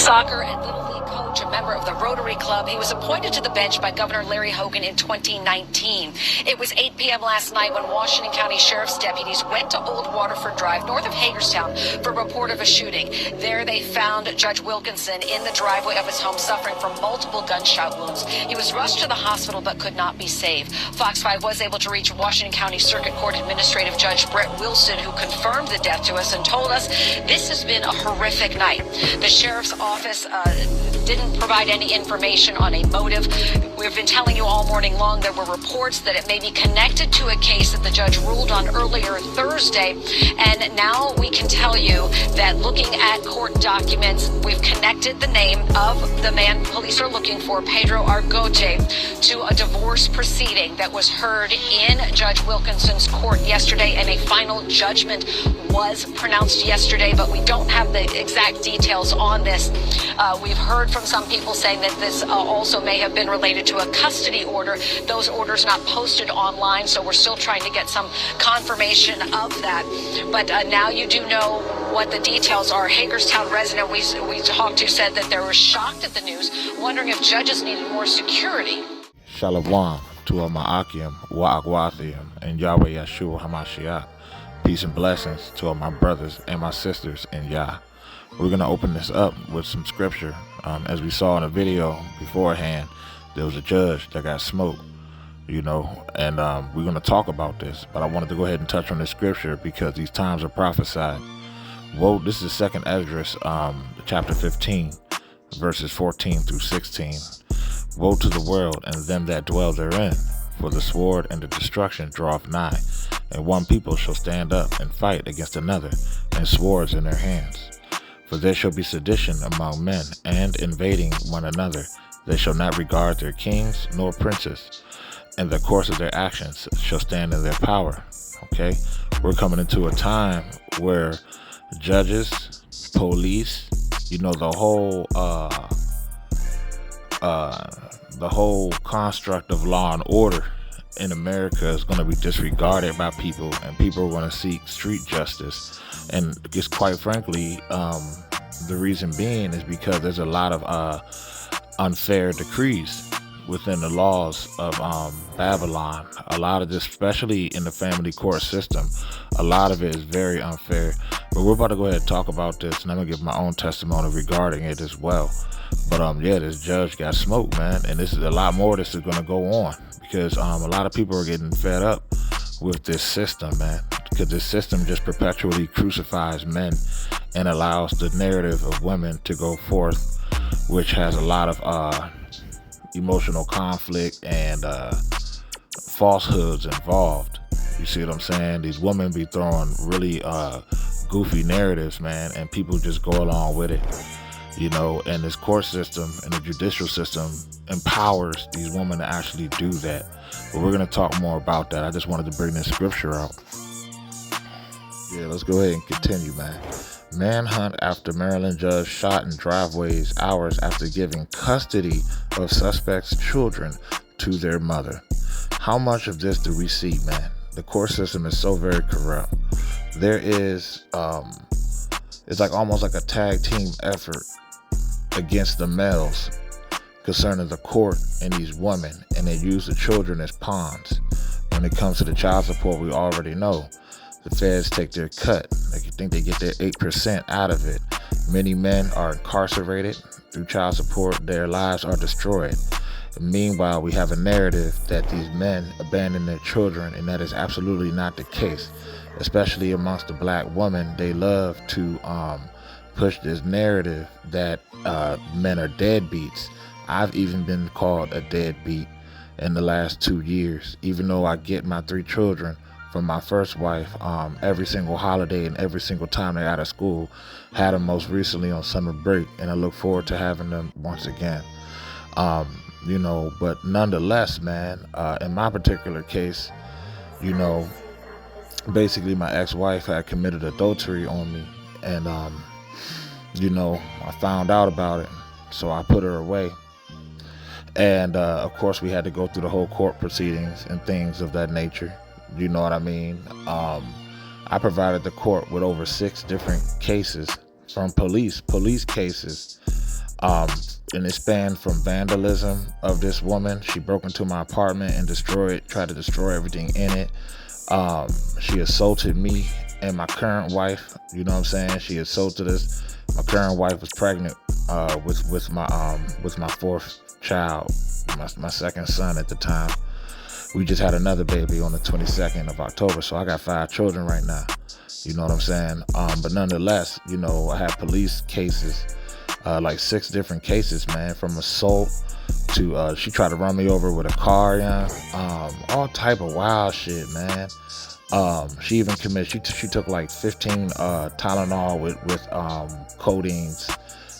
soccer and Little League coach, a member of the Rotary Club. He was appointed to the bench by Governor Larry Hogan in 2019. It was 8 p.m. last night when Washington County Sheriff's deputies went to Old Waterford Drive, north of Hagerstown, for a report of a shooting. There they found Judge Wilkinson in the driveway of his home suffering from multiple gunshot wounds. He was rushed to the hospital but could not be saved. Fox 5 was able to reach Washington County Circuit Court Administrative Judge Brett Wilson, who confirmed the death to us and told us this has been a horrific night. The sheriff's office didn't provide any information on a motive. We've been telling you all morning long there were reports that it may be connected to a case that the judge ruled on earlier Thursday. And now we can tell you that looking at court documents, we've connected the name of the man police are looking for, Pedro Argote, to a divorce proceeding that was heard in Judge Wilkinson's court yesterday, and a final judgment was pronounced yesterday, but we don't have the exact details on this. We've heard from some people saying that this also may have been related to a custody order. Those orders not posted online, so we're still trying to get some confirmation of that. But now you do know what the details are. Hagerstown resident we talked to said that they were shocked at the news, wondering if judges needed more security. Shalom to Ma'akim, Wa'akwathium, and Yahweh Yeshua HaMashiach. Peace and blessings to all my brothers and my sisters in Yah. We're going to open this up with some scripture. As we saw in a video beforehand, there was a judge that got smoked, and we're going to talk about this. But I wanted to go ahead and touch on this scripture because these times are prophesied. Well, this is 2nd Esdras, chapter 15, verses 14 through 16. Woe to the world and them that dwell therein, for the sword and the destruction draweth nigh, and one people shall stand up and fight against another, and swords in their hands. For there shall be sedition among men, and invading one another. They shall not regard their kings nor princes, and the course of their actions shall stand in their power. Okay, we're coming into a time where judges, police, the whole construct of law and order in America is going to be disregarded by people, and people are going to seek street justice. And just quite frankly, the reason being is because there's a lot of unfair decrees within the laws of Babylon. A lot of this, especially in the family court system, a lot of it is very unfair. But we're about to go ahead and talk about this, and I'm gonna give my own testimony regarding it as well. But this judge got smoked, man, and this is a lot more. This is gonna go on because a lot of people are getting fed up with this system, man, because this system just perpetually crucifies men and allows the narrative of women to go forth, which has a lot of emotional conflict and falsehoods involved. You see what I'm saying? These women be throwing really goofy narratives, man, and people just go along with it. And this court system and the judicial system empowers these women to actually do that. But we're going to talk more about that. I just wanted to bring this scripture out. Yeah, let's go ahead and continue, man. Manhunt after Maryland judge shot in driveways hours after giving custody of suspect's children to their mother. How much of this do we see, man? The court system is so very corrupt. There is, it's like almost like a tag team effort against the males concerning the court and these women, and they use the children as pawns. When it comes to the child support, we already know the feds take their cut. They think they get their 8% out of it. Many men are incarcerated through child support. Their lives are destroyed. And meanwhile, we have a narrative that these men abandon their children, and that is absolutely not the case. Especially amongst the black women, they love to push this narrative that men are deadbeats. I've even been called a deadbeat in the last 2 years, even though I get my 3 children from my first wife every single holiday and every single time they're out of school. Had them most recently on summer break, and I look forward to having them once again. But nonetheless, man, in my particular case, basically my ex-wife had committed adultery on me, and I found out about it, so I put her away. And of course we had to go through the whole court proceedings and things of that nature. You know what I mean? I provided the court with over 6 different cases from police cases And it spanned from vandalism of this woman. She broke into my apartment and tried to destroy everything in it. She assaulted me and my current wife. You know what I'm saying? She assaulted us. My current wife was pregnant with my fourth child, my second son at the time. We just had another baby on the 22nd of October, so I got 5 children right now. You know what I'm saying? But nonetheless, you know, I have police cases, like 6 different cases, man, from assault to she tried to run me over with a car, all type of wild shit, man. She even committed, she took like 15 Tylenol with codeines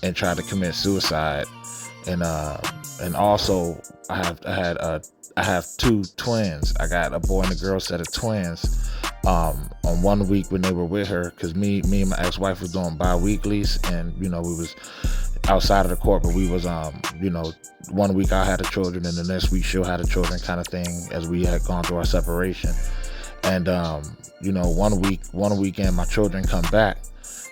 and tried to commit suicide. And also I have 2 twins. I got a boy and a girl set of twins. On 1 week when they were with her, because me and my ex-wife was doing bi-weeklies, and you know, we was outside of the court, but we was 1 week I had the children and the next week she'll have the children, kind of thing, as we had gone through our separation. And you know, one weekend my children come back,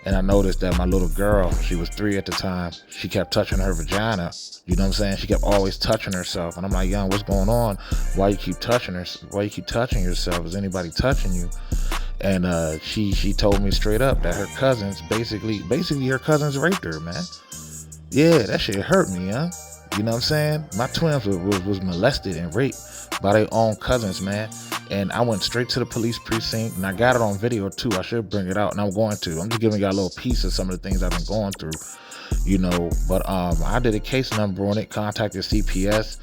and I noticed that my little girl, she was 3 at the time, she kept touching her vagina. You know what I'm saying? She kept always touching herself. And I'm like, young, what's going on? Why you keep touching her? Why you keep touching yourself? Is anybody touching you? And she told me straight up that her cousins, basically her cousins raped her, man. Yeah, that shit hurt me, huh? You know what I'm saying? My twins was molested and raped by their own cousins, man. And I went straight to the police precinct, and I got it on video too. I should bring it out, and I'm going to. I'm just giving y'all a little piece of some of the things I've been going through, you know. But I did a case number on it, contacted CPS,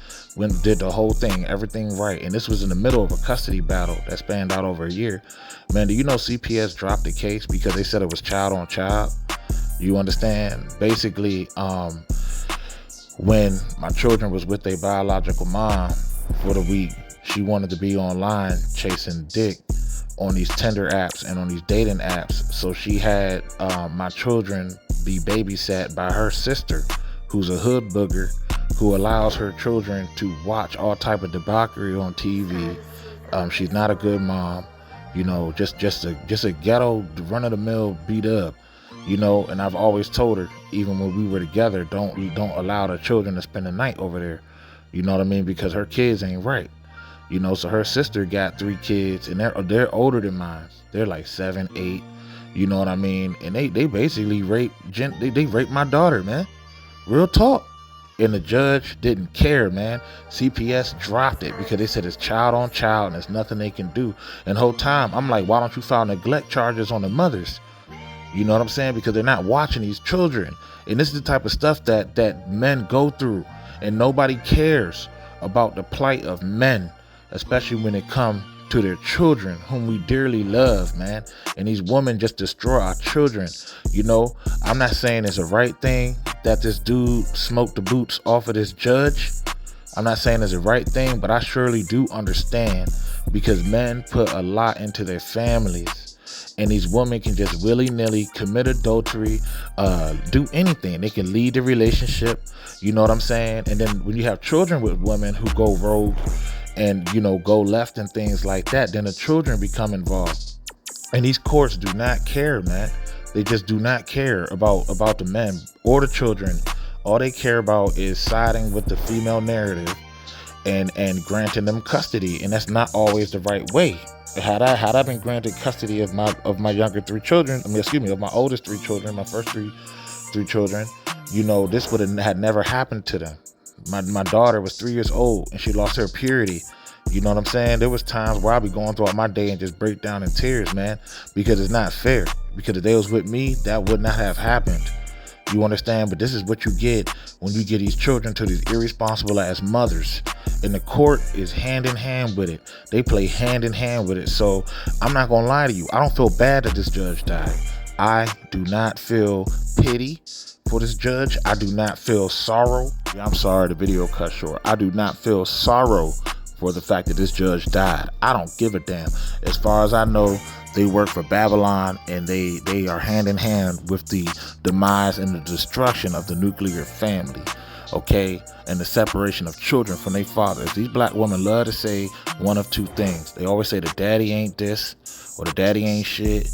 did the whole thing, everything right. And this was in the middle of a custody battle that spanned out over a year. Man, do you know CPS dropped the case because they said it was child on child? You understand? Basically, when my children was with their biological mom for the week, she wanted to be online chasing dick on these Tinder apps and on these dating apps. So she had my children be babysat by her sister, who's a hood booger, who allows her children to watch all type of debauchery on TV. She's not a good mom, you know, just a ghetto run-of-the-mill beat up, you know. And I've always told her, even when we were together, don't allow the children to spend the night over there. You know what I mean? Because her kids ain't right. You know, so her sister got 3 kids, and they're older than mine. They're like 7, 8. You know what I mean? And they basically they raped my daughter, man. Real talk. And the judge didn't care, man. CPS dropped it because they said it's child on child and there's nothing they can do. And the whole time I'm like, why don't you file neglect charges on the mothers? You know what I'm saying? Because they're not watching these children. And this is the type of stuff that men go through, and nobody cares about the plight of men, especially when it comes to their children, whom we dearly love, man. And these women just destroy our children. You know, I'm not saying it's a right thing that this dude smoked the boots off of this judge. I'm not saying it's the right thing, but I surely do understand, because men put a lot into their families. And these women can just willy-nilly commit adultery, do anything. They can lead the relationship, you know what I'm saying? And then when you have children with women who go rogue and, you know, go left and things like that, then the children become involved. And these courts do not care, man. They just do not care about the men or the children. All they care about is siding with the female narrative and granting them custody. And that's not always the right way. Had I been granted custody of my younger 3 children, of my oldest 3 children, my first three children, you know, this would have had never happened to them. My daughter was 3 years old and she lost her purity. You know what I'm saying? There was times where I'd be going throughout my day and just break down in tears, man, because it's not fair. Because if they was with me, that would not have happened. You understand? But this is what you get when you get these children to these irresponsible ass mothers. And the court is hand in hand with it. They play hand in hand with it. So I'm not gonna lie to you. I don't feel bad that this judge died. I do not feel pity for this judge. I do not feel sorrow. Yeah, I'm sorry, the video cut short. I do not feel sorrow for the fact that this judge died. I don't give a damn. As far as I know, they work for Babylon, and they are hand in hand with the demise and the destruction of the nuclear family. Okay, and the separation of children from their fathers. These black women love to say one of 2 things. They always say the daddy ain't this or the daddy ain't shit.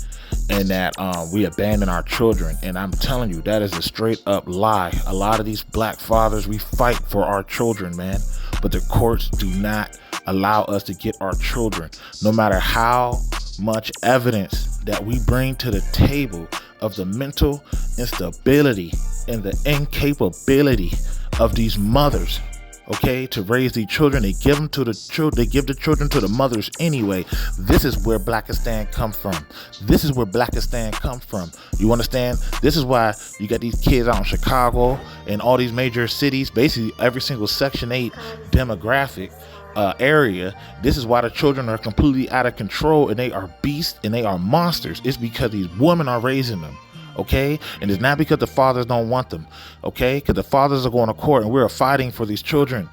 and that we abandon our children. And I'm telling you, that is a straight up lie. A lot of these black fathers, we fight for our children, man, but the courts do not allow us to get our children, no matter how much evidence that we bring to the table of the mental instability and the incapability of these mothers, okay, to raise these children. They give them to the children. They give the children to the mothers anyway. This is where Blackistan come from. This is where Blackistan come from. You understand? This is why you got these kids out in Chicago and all these major cities, basically every single Section 8 demographic area. This is why the children are completely out of control, and they are beasts and they are monsters. It's because these women are raising them. Okay, and it's not because the fathers don't want them. Okay, because the fathers are going to court and we're fighting for these children.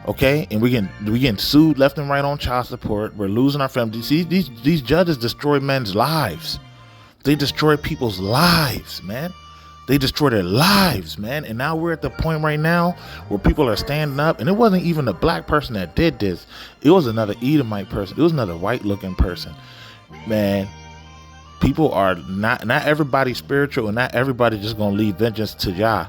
Okay, and we getting sued left and right on child support. We're losing our families. See, these judges destroy men's lives. They destroy people's lives, man. They destroy their lives, man. And now we're at the point right now where people are standing up, and it wasn't even a black person that did this. It was another Edomite person. It was another white looking person, man. People are not everybody spiritual, and not everybody just gonna leave vengeance to Yah.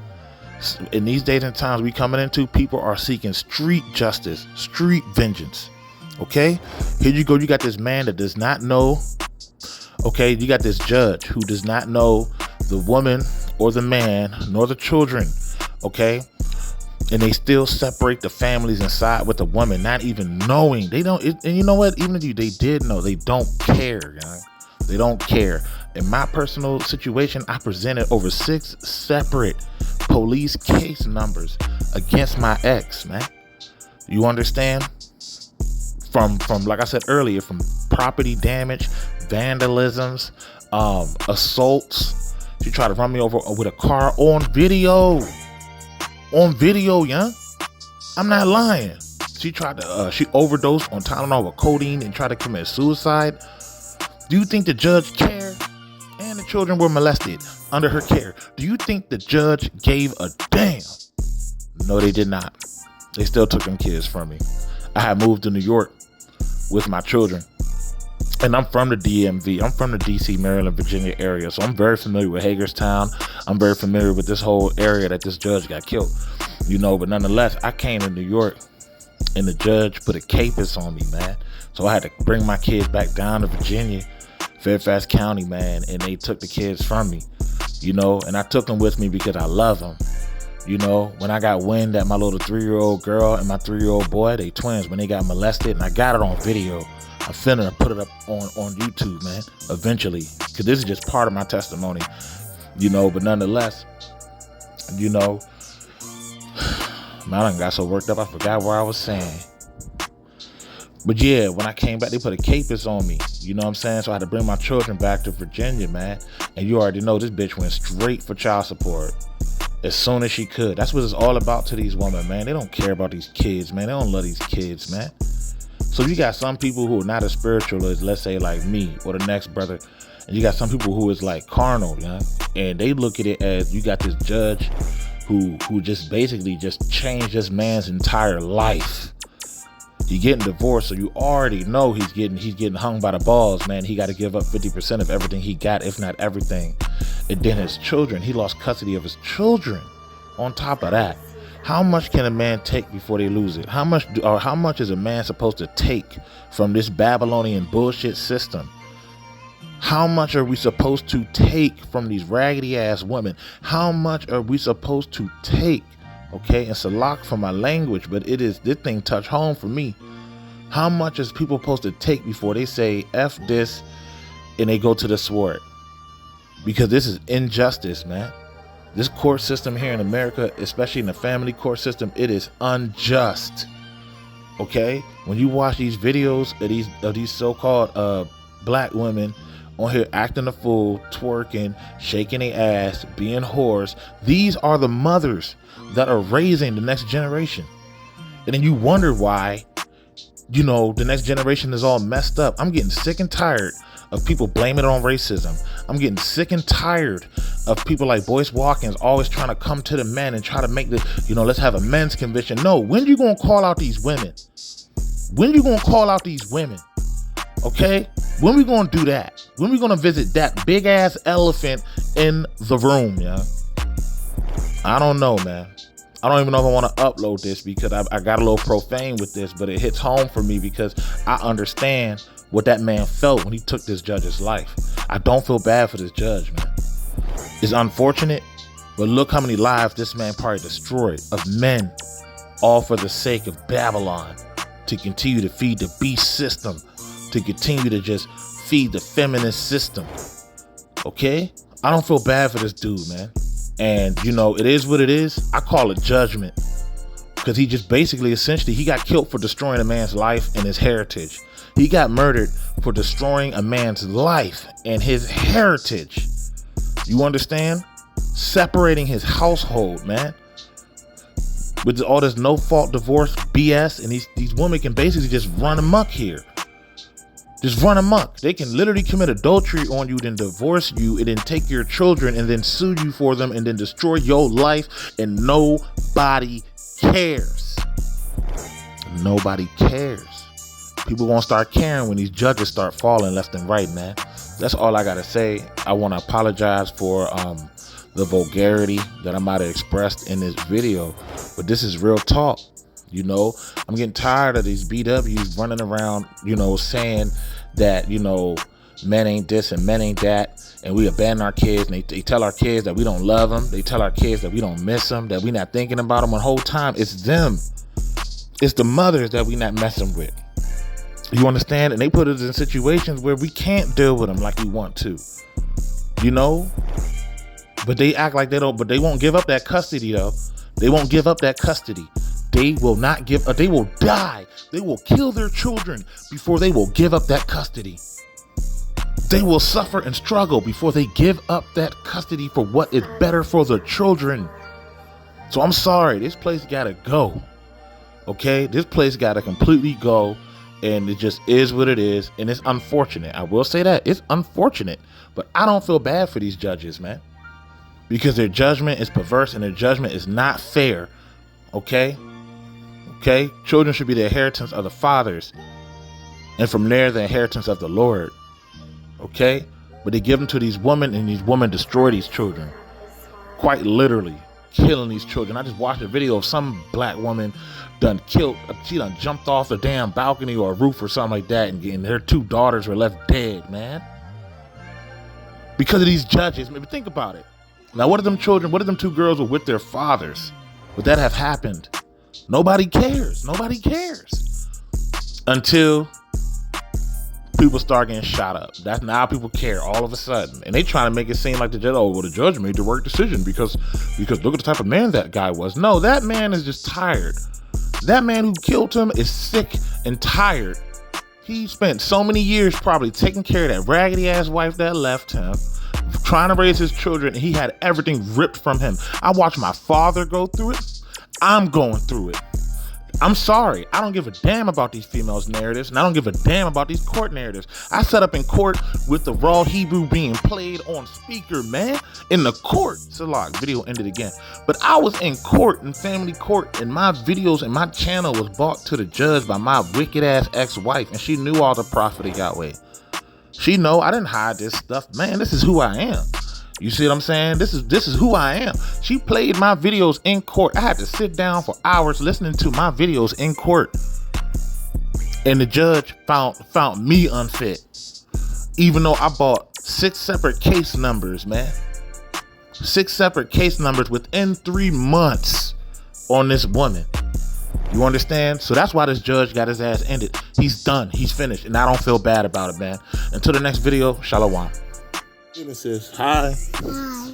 In these days and times we coming into, people are seeking street justice, street vengeance. Okay, here you go. You got this man that does not know. Okay, you got this judge who does not know the woman or the man nor the children. Okay, and they still separate the families inside with the woman, not even knowing. They don't. And you know what? Even if they did know, they don't care. You know? They don't care. In my personal situation, I presented over 6 separate police case numbers against my ex, man. You understand? From like I said earlier, from property damage, vandalisms, assaults. She tried to run me over with a car on video. On video, young. I'm not lying. She tried to she overdosed on Tylenol with codeine and tried to commit suicide. Do you think the judge cared? And the children were molested under her care. Do you think the judge gave a damn? No, they did not. They still took them kids from me. I had moved to New York with my children. And I'm from the DMV. I'm from the DC, Maryland, Virginia area. So I'm very familiar with Hagerstown. I'm very familiar with this whole area that this judge got killed. You know, but nonetheless, I came to New York and the judge put a capus on me, man. So I had to bring my kids back down to Virginia, Fairfax County, man, and they took the kids from me, you know, and I took them with me because I love them. You know, when I got wind that my little 3-year-old girl and my 3-year-old boy, they twins, when they got molested, and I got it on video, I'm finna put it up on YouTube, man, eventually, because this is just part of my testimony, you know, but nonetheless, you know, man, I done got so worked up, I forgot what I was saying. But yeah, when I came back, they put a capus on me. You know what I'm saying? So I had to bring my children back to Virginia, man. And you already know this bitch went straight for child support as soon as she could. That's what it's all about to these women, man. They don't care about these kids, man. They don't love these kids, man. So you got some people who are not as spiritual as, let's say, like me or the next brother. And you got some people who is like carnal, you know? And they look at it as you got this judge who just basically just changed this man's entire life. He's getting divorced, so you already know he's getting hung by the balls, man. He got to give up 50% of everything he got, if not everything. And then his children, he lost custody of his children. On top of that, how much can a man take before they lose it? How much is a man supposed to take from this Babylonian bullshit system? How much are we supposed to take from these raggedy ass women? How much are we supposed to take? Okay, it's a lock for my language, but this thing touch home for me. How much is people supposed to take before they say F this and they go to the sword? Because this is injustice, man. This court system here in America, especially in the family court system, it is unjust. Okay, when you watch these videos of these so-called black women on here acting a fool, twerking, shaking their ass, being whores, these are the mothers that are raising the next generation. And then you wonder why, you know, the next generation is all messed up. I'm getting sick and tired of people blaming it on racism. I'm getting sick and tired of people like Boyce Watkins always trying to come to the men and try to make let's have a men's convention. No, when you gonna call out these women? When you gonna call out these women? Okay? When we gonna do that? When we gonna visit that big ass elephant in the room, yeah? I don't know, man. I don't even know if I want to upload this because I got a little profane with this, but it hits home for me because I understand what that man felt when he took this judge's life. I don't feel bad for this judge, man. It's unfortunate, but look how many lives this man probably destroyed of men, all for the sake of Babylon, to continue to feed the beast system, to continue to just feed the feminist system. Okay? I don't feel bad for this dude, man. And, you know, it is what it is. I call it judgment. Because he just basically, essentially, he got killed for destroying a man's life and his heritage. He got murdered for destroying a man's life and his heritage. You understand? Separating his household, man. With all this no-fault divorce BS. And these women can basically just run amok here. Just run amok. They can literally commit adultery on you, then divorce you, and then take your children and then sue you for them and then destroy your life, and nobody cares. Nobody cares. People won't start caring when these judges start falling left and right, man. That's all I gotta say. I want to apologize for the vulgarity that I might have expressed in this video, but this is real talk. You know, I'm getting tired of these BWs running around, you know, saying that, you know, men ain't this and men ain't that, and we abandon our kids, and they tell our kids that we don't love them. They tell our kids that we don't miss them, that we not thinking about them the whole time. It's them. It's the mothers that we not messing with. You understand? And they put us in situations where we can't deal with them like we want to, you know? But they act like they don't, but they won't give up that custody, though. They won't give up that custody. They will not give, they will die. They will kill their children before they will give up that custody. They will suffer and struggle before they give up that custody for what is better for the children. So I'm sorry, this place gotta go. Okay, this place gotta completely go, and it just is what it is, and it's unfortunate. I will say that it's unfortunate, but I don't feel bad for these judges, man, because their judgment is perverse and their judgment is not fair. Okay. Okay, children should be the inheritance of the fathers, and from there the inheritance of the Lord. Okay, but they give them to these women, and these women destroy these children, quite literally killing these children. I just watched a video of some black woman she done jumped off a damn balcony or a roof or something like that, and her 2 daughters were left dead, man, because of these judges. Maybe think about it. Now, what if them 2 girls were with their fathers? Would that have happened? Nobody cares. Nobody cares until people start getting shot up. That's now people care all of a sudden, and they trying to make it seem like the judge. Oh, well, the judge made the right decision because look at the type of man that guy was. No, that man is just tired. That man who killed him is sick and tired. He spent so many years probably taking care of that raggedy ass wife that left him, trying to raise his children, and he had everything ripped from him. I watched my father go through it. I'm going through it. I'm sorry. I don't give a damn about these females' narratives, and I don't give a damn about these court narratives. I sat up in court with the raw Hebrew being played on speaker, man, in the court. Salak, video ended again. But I was in court, in family court, and my videos and my channel was brought to the judge by my wicked ass ex-wife, and she knew all the prophet of Yahweh. She know I didn't hide this stuff. Man, this is who I am. You see what I'm saying? This is who I am. She played my videos in court. I had to sit down for hours listening to my videos in court. And the judge found me unfit. Even though I bought 6 separate case numbers, man. 6 separate case numbers within 3 months on this woman. You understand? So that's why this judge got his ass ended. He's done. He's finished. And I don't feel bad about it, man. Until the next video, shalom. Genesis, hi. Hi.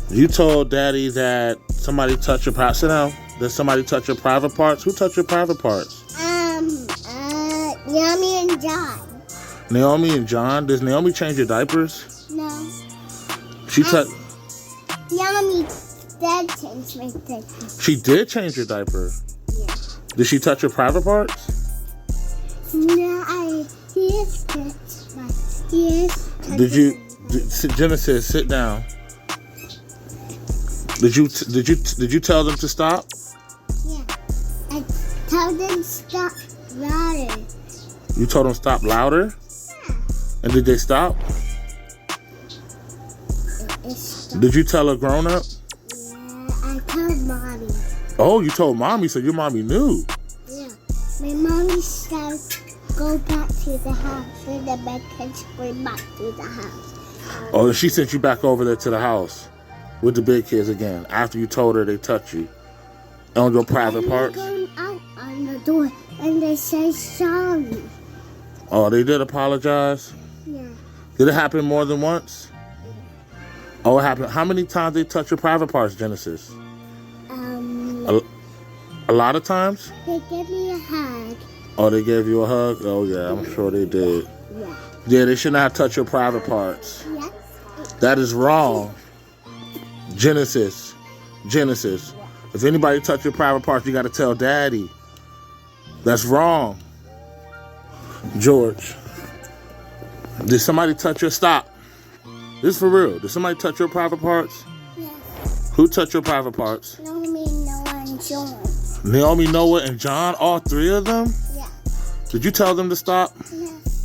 You told Daddy that somebody touched your private. Sit down. Did somebody touch your private parts? Who touched your private parts? Naomi and John. Naomi and John. Does Naomi change your diapers? No. She touched. Naomi did change my diaper. She did change your diaper. Yeah. Did she touch your private parts? No, he is touched my. He is. Did you? Genesis, sit down. Did you tell them to stop? Yeah. I told them stop louder. You told them stop louder? And did they stop? It's Did you tell a grown up? yeah, I told mommy. Oh, you told mommy, so your mommy knew. Yeah. My mommy said go back to the house and the bed kids went back to the house. Oh, she sent you back over there to the house with the big kids again after you told her they touched you on your private And parts. they're going out on the door and they say sorry. Oh, they did apologize? Yeah. Did it happen more than once? Oh, it happened. How many times they touch your private parts, Genesis? A lot of times? They give me a hug. Oh, they gave you a hug? Oh, yeah, I'm sure they did. Yeah. Yeah, they should not touch your private parts. Yes. That is wrong. Genesis. If anybody touch your private parts, you got to tell Daddy. That's wrong. George, did somebody touch your stop? This is for real. Did somebody touch your private parts? Yes. Who touched your private parts? No, me, no, and John. Naomi, Noah, and John, all three of them? Yeah. Did you tell them to stop? Yes.